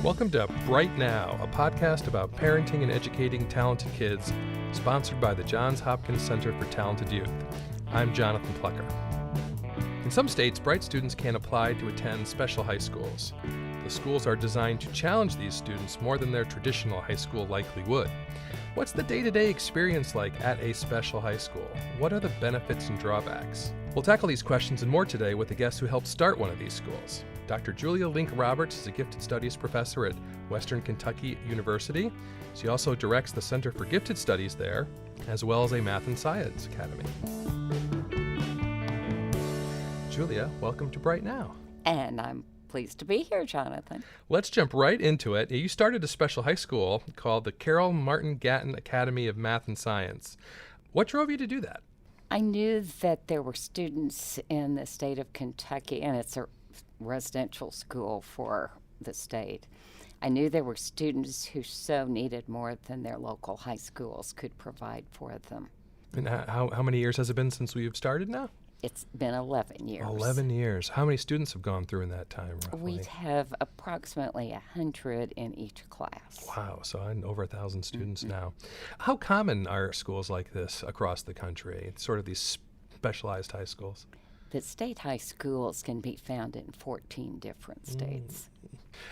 Welcome to Bright Now, a podcast about parenting and educating talented kids, sponsored by the Johns Hopkins Center for Talented Youth. I'm Jonathan Plucker. In some states, bright students can apply to attend special high schools. The schools are designed to challenge these students more than their traditional high school likely would. What's the day-to-day experience like at a special high school? What are the benefits and drawbacks? We'll tackle these questions and more today with a guest who helped start one of these schools. Dr. Julia Link Roberts is a gifted studies professor at Western Kentucky University. She also directs the Center for Gifted Studies there, as well as a Math and Science Academy. Julia, welcome to Bright Now. And I'm pleased to be here, Jonathan. Let's jump right into it. You started a special high school called the Carol Martin Gatton Academy of Math and Science. What drove you to do that? I knew that there were students in the state of Kentucky, and it's a residential school for the state. I knew there were students who so needed more than their local high schools could provide for them. And how many years has it been since we've started now? It's been 11 years. 11 years. How many students have gone through in that time, roughly? We have approximately 100 in each class. Wow, so over 1,000 students now. How common are schools like this across the country, sort of these specialized high schools? The state high schools can be found in 14 different states.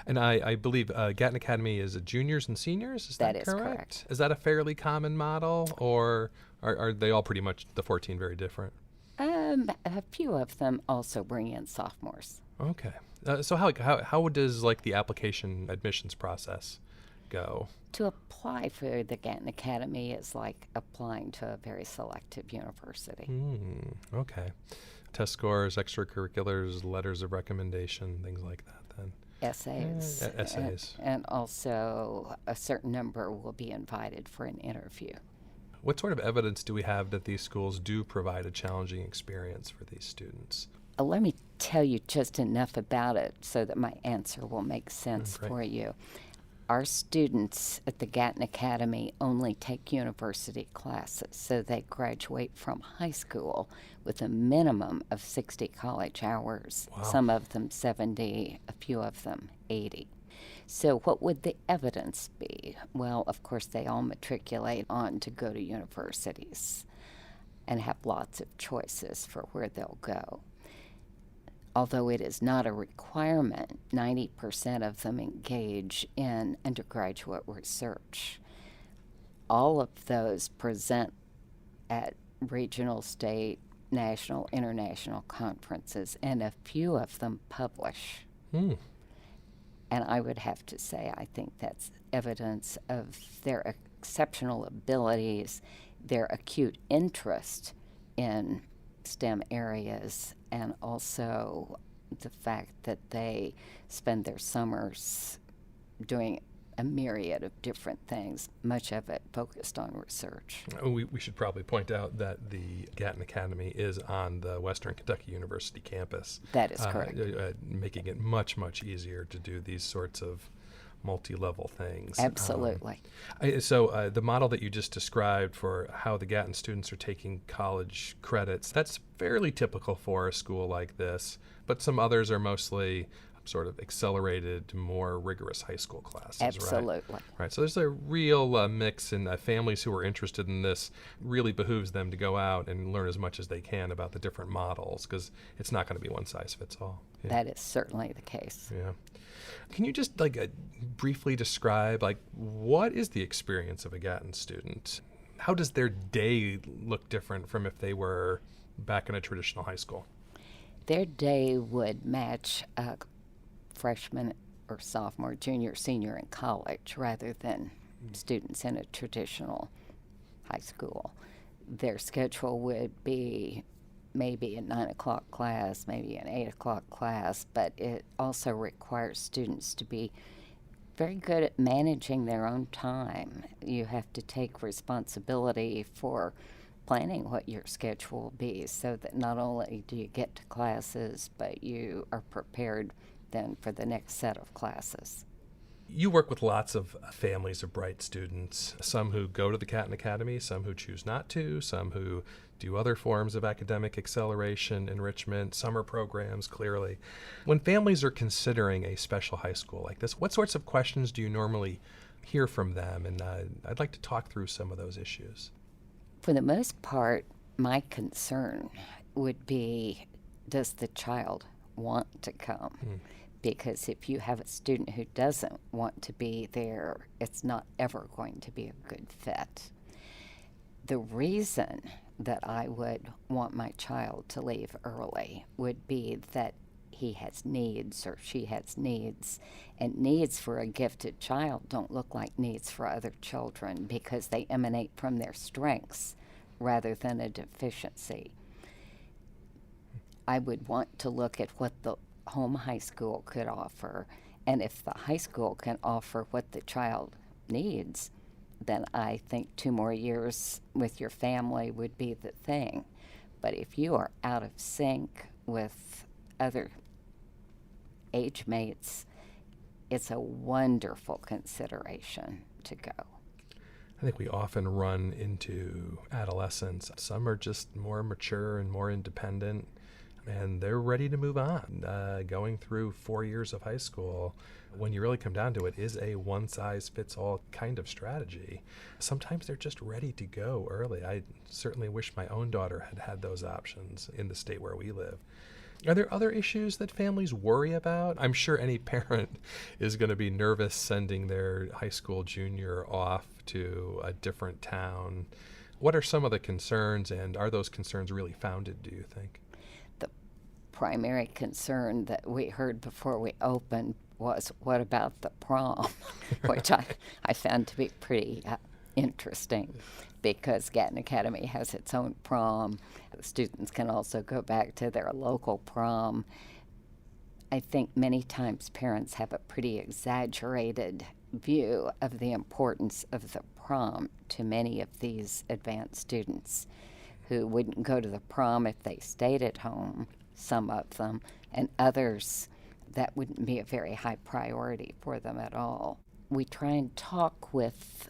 And I believe Gatton Academy is a juniors and seniors, is that correct? That is correct. Is that a fairly common model, or are they all pretty much, the 14, very different? A few of them also bring in sophomores. Okay. So how does the application admissions process go? To apply for the Gatton Academy is like applying to a very selective university. Okay. Test scores, extracurriculars, letters of recommendation, things like that then. Essays. Essays. And also a certain number will be invited for an interview. What sort of evidence do we have that these schools do provide a challenging experience for these students? Let me tell you just enough about it so that my answer will make sense for you. Our students at the Gatton Academy only take university classes, so they graduate from high school with a minimum of 60 college hours, some of them 70, a few of them 80. So what would the evidence be? Well, of course, they all matriculate on to go to universities and have lots of choices for where they'll go. Although it is not a requirement, 90% of them engage in undergraduate research. All of those present at regional, state, national, international conferences, and a few of them publish. And I would have to say, I think that's evidence of their exceptional abilities, their acute interest in STEM areas, and also the fact that they spend their summers doing a myriad of different things, much of it focused on research. We should probably point out that the Gatton Academy is on the Western Kentucky University campus. That is correct. Making it much, much easier to do these sorts of multi-level things. Absolutely. So the model that you just described for how the Gatton students are taking college credits, that's fairly typical for a school like this, but some others are mostly sort of accelerated, more rigorous high school classes. Absolutely. Right. So there's a real mix, and families who are interested in this really behooves them to go out and learn as much as they can about the different models, because it's not going to be one size fits all. Yeah. That is certainly the case. Yeah. Can you just briefly describe what is the experience of a Gatton student? How does their day look different from if they were back in a traditional high school? Their day would match a freshman or sophomore, junior, senior in college rather than students in a traditional high school. Their schedule would be maybe a 9 o'clock class, maybe an 8 o'clock class, but it also requires students to be very good at managing their own time. You have to take responsibility for planning what your schedule will be so that not only do you get to classes, but you are prepared then for the next set of classes. You work with lots of families of bright students, some who go to the Catton Academy, some who choose not to, some who do other forms of academic acceleration, enrichment, summer programs, clearly. When families are considering a special high school like this, what sorts of questions do you normally hear from them? And I'd like to talk through some of those issues. For the most part, my concern would be, does the child want to come? Because if you have a student who doesn't want to be there, it's not ever going to be a good fit. The reason that I would want my child to leave early would be that he has needs or she has needs, and needs for a gifted child don't look like needs for other children because they emanate from their strengths rather than a deficiency. I would want to look at what the home high school could offer, and if the high school can offer what the child needs, then I think 2 more years with your family would be the thing. But if you are out of sync with other age mates, it's a wonderful consideration to go. I think we often run into adolescents. Some are just more mature and more independent, and they're ready to move on. Going through 4 years of high school, when you really come down to it, is a one-size-fits-all kind of strategy. Sometimes they're just ready to go early. I certainly wish my own daughter had had those options in the state where we live. Are there other issues that families worry about? I'm sure any parent is going to be nervous sending their high school junior off to a different town. What are some of the concerns, and are those concerns really founded, do you think? Primary concern that we heard before we opened was, what about the prom? Which I found to be pretty interesting, because Gatton Academy has its own prom. The students can also go back to their local prom. I think many times parents have a pretty exaggerated view of the importance of the prom to many of these advanced students who wouldn't go to the prom if they stayed at home, some of them, and others that wouldn't be a very high priority for them at all. We try and talk with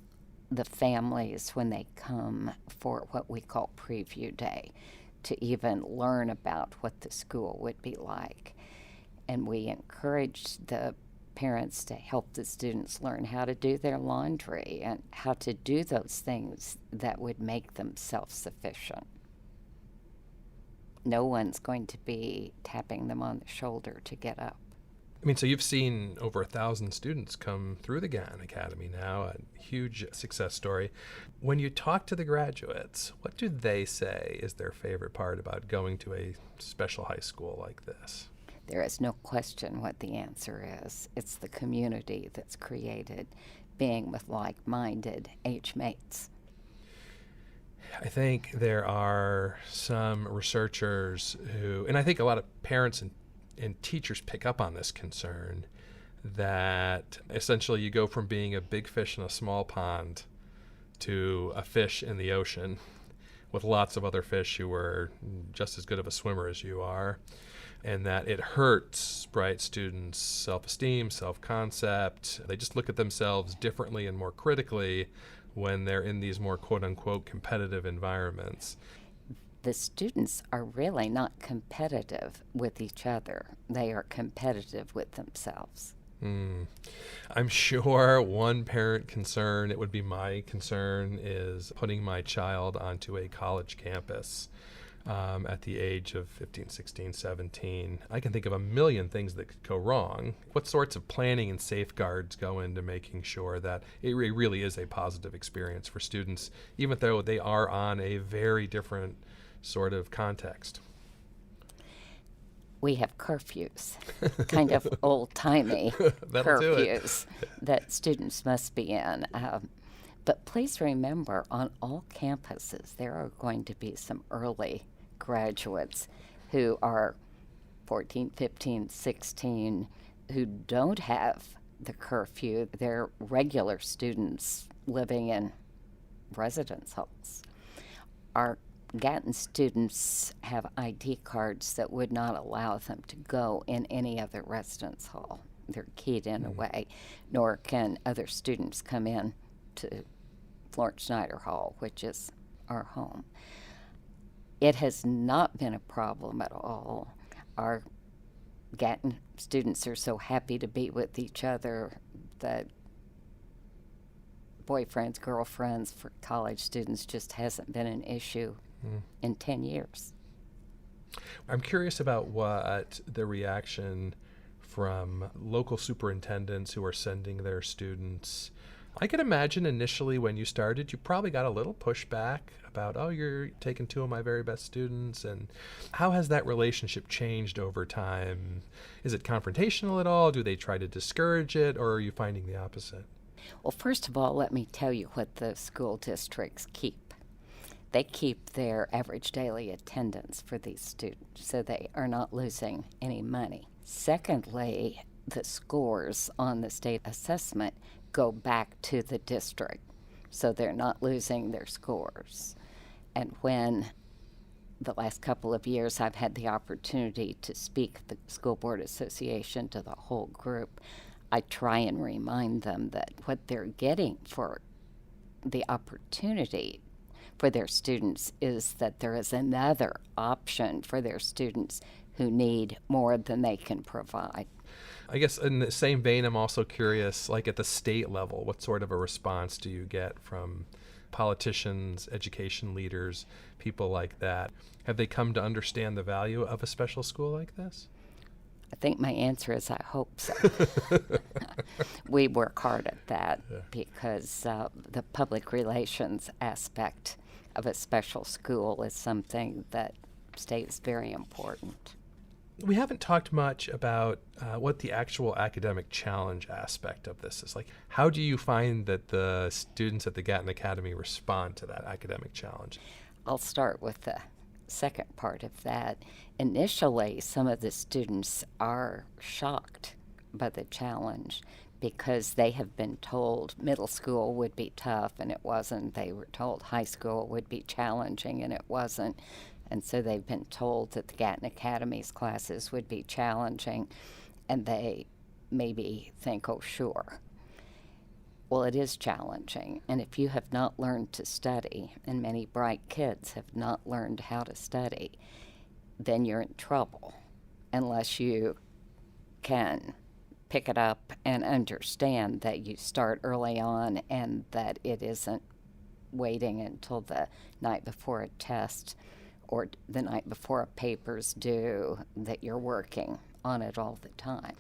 the families when they come for what we call preview day, to even learn about what the school would be like. And we encourage the parents to help the students learn how to do their laundry and how to do those things that would make them self-sufficient. No one's going to be tapping them on the shoulder to get up. I mean, so you've seen over 1,000 students come through the Gatton Academy now, a huge success story. When you talk to the graduates, what do they say is their favorite part about going to a special high school like this? There is no question what the answer is. It's the community that's created, being with like-minded age mates. I think there are some researchers who, and I think a lot of parents and teachers pick up on this concern, that essentially you go from being a big fish in a small pond to a fish in the ocean with lots of other fish who are just as good of a swimmer as you are, and that it hurts bright students' self-esteem, self-concept. They just look at themselves differently and more critically when they're in these more quote-unquote competitive environments. The students are really not competitive with each other. They are competitive with themselves. I'm sure one parent concern, it would be my concern, is putting my child onto a college campus at the age of 15, 16, 17. I can think of a million things that could go wrong. What sorts of planning and safeguards go into making sure that it really is a positive experience for students, even though they are on a very different sort of context? We have curfews, kind of old-timey curfews that students must be in. But please remember, on all campuses, there are going to be some early graduates who are 14, 15, 16, who don't have the curfew. They're regular students living in residence halls. Our Gatton students have ID cards that would not allow them to go in any other residence hall. They're keyed in a way, nor can other students come in to Florence Schneider Hall, which is our home. It has not been a problem at all. Our Gatton students are so happy to be with each other that boyfriends, girlfriends for college students just hasn't been an issue in 10 years. I'm curious about what the reaction from local superintendents who are sending their students. I could imagine initially when you started, you probably got a little pushback about, oh, you're taking two of my very best students. And how has that relationship changed over time? Is it confrontational at all? Do they try to discourage it, or are you finding the opposite? Well, first of all, let me tell you what the school districts keep. They keep their average daily attendance for these students, so they are not losing any money. Secondly, the scores on the state assessment go back to the district, so they're not losing their scores. And when the last couple of years I've had the opportunity to speak at the School Board Association to the whole group, I try and remind them that what they're getting for the opportunity for their students is that there is another option for their students who need more than they can provide. I guess in the same vein, I'm also curious, like at the state level, what sort of a response do you get from politicians, education leaders, people like that? Have they come to understand the value of a special school like this? I think my answer is I hope so. We work hard at that because the public relations aspect of a special school is something that stays very important. We haven't talked much about what the actual academic challenge aspect of this is. Like, how do you find that the students at the Gatton Academy respond to that academic challenge? I'll start with the second part of that. Initially, some of the students are shocked by the challenge because they have been told middle school would be tough and it wasn't. They were told high school would be challenging and it wasn't. And so they've been told that the Gatton Academy's classes would be challenging, and they maybe think, oh, sure. Well, it is challenging, and if you have not learned to study, and many bright kids have not learned how to study, then you're in trouble unless you can pick it up and understand that you start early on and that it isn't waiting until the night before a test or the night before a paper's due, that you're working on it all the time.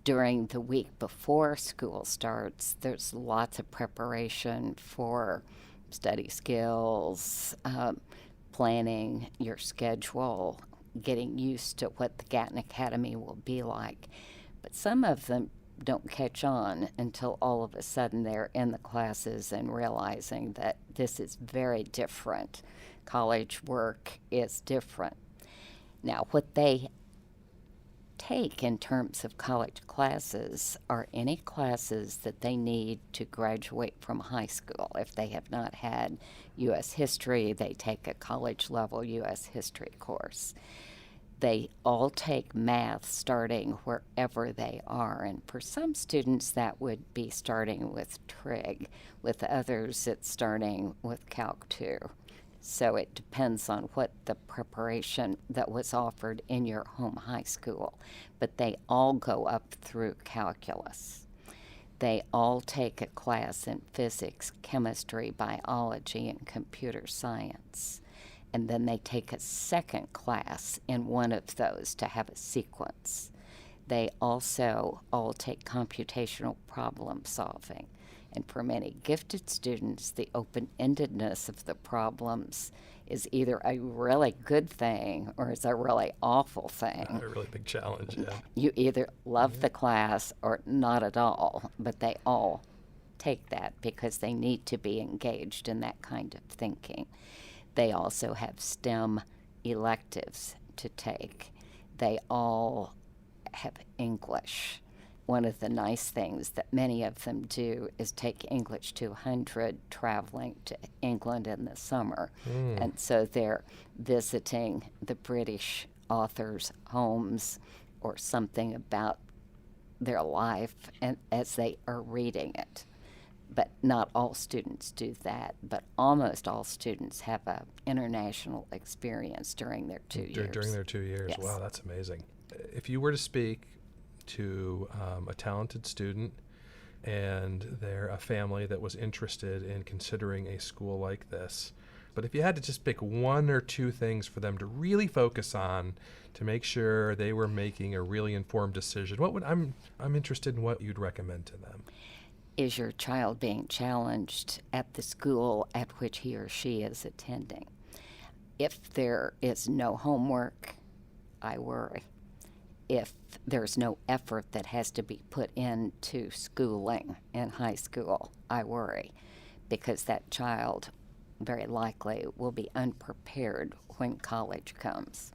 During the week before school starts, there's lots of preparation for study skills, planning your schedule, getting used to what the Gatton Academy will be like. But some of them don't catch on until all of a sudden they're in the classes and realizing that this is very different. College work is different. Now, what they take in terms of college classes are any classes that they need to graduate from high school. If they have not had U.S. history, they take a college-level U.S. history course. They all take math starting wherever they are, and for some students that would be starting with trig. With others, it's starting with Calc 2. So it depends on what the preparation that was offered in your home high school. But they all go up through calculus. They all take a class in physics, chemistry, biology, and computer science. And then they take a second class in one of those to have a sequence. They also all take computational problem solving. And for many gifted students, the open-endedness of the problems is either a really good thing or it's a really awful thing. A really big challenge, yeah. You either love the class or not at all, but they all take that because they need to be engaged in that kind of thinking. They also have STEM electives to take. They all have English. One of the nice things that many of them do is take English 200 traveling to England in the summer. And so they're visiting the British authors' homes or something about their life and as they are reading it. But not all students do that, but almost all students have an international experience during their 2 years. During their 2 years. Yes. Wow, that's amazing. If you were to speak to a talented student and they're a family that was interested in considering a school like this, but if you had to just pick one or two things for them to really focus on to make sure they were making a really informed decision, I'm interested in what you'd recommend to them. Is your child being challenged at the school at which he or she is attending? If there is no homework, I worry. If there's no effort that has to be put into schooling in high school, I worry, because that child very likely will be unprepared when college comes.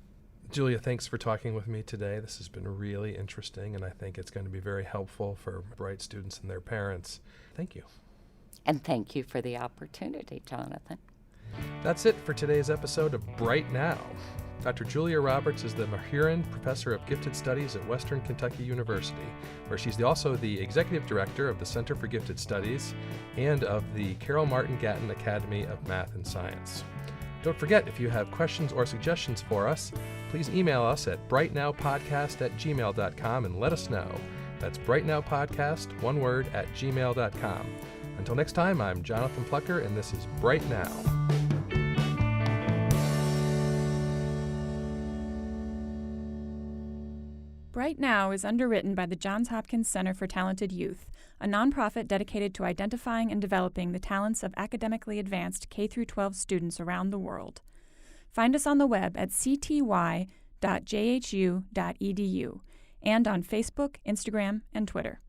Julia, thanks for talking with me today. This has been really interesting, and I think it's going to be very helpful for bright students and their parents. Thank you. And thank you for the opportunity, Jonathan. That's it for today's episode of Bright Now. Dr. Julia Roberts is the Mahurin Professor of Gifted Studies at Western Kentucky University, where she's also the Executive Director of the Center for Gifted Studies and of the Carol Martin Gatton Academy of Math and Science. Don't forget, if you have questions or suggestions for us, please email us at brightnowpodcast@gmail.com and let us know. That's brightnowpodcast, one word, @gmail.com. Until next time, I'm Jonathan Plucker, and this is Bright Now. Bright Now is underwritten by the Johns Hopkins Center for Talented Youth, a nonprofit dedicated to identifying and developing the talents of academically advanced K-12 students around the world. Find us on the web at cty.jhu.edu and on Facebook, Instagram, and Twitter.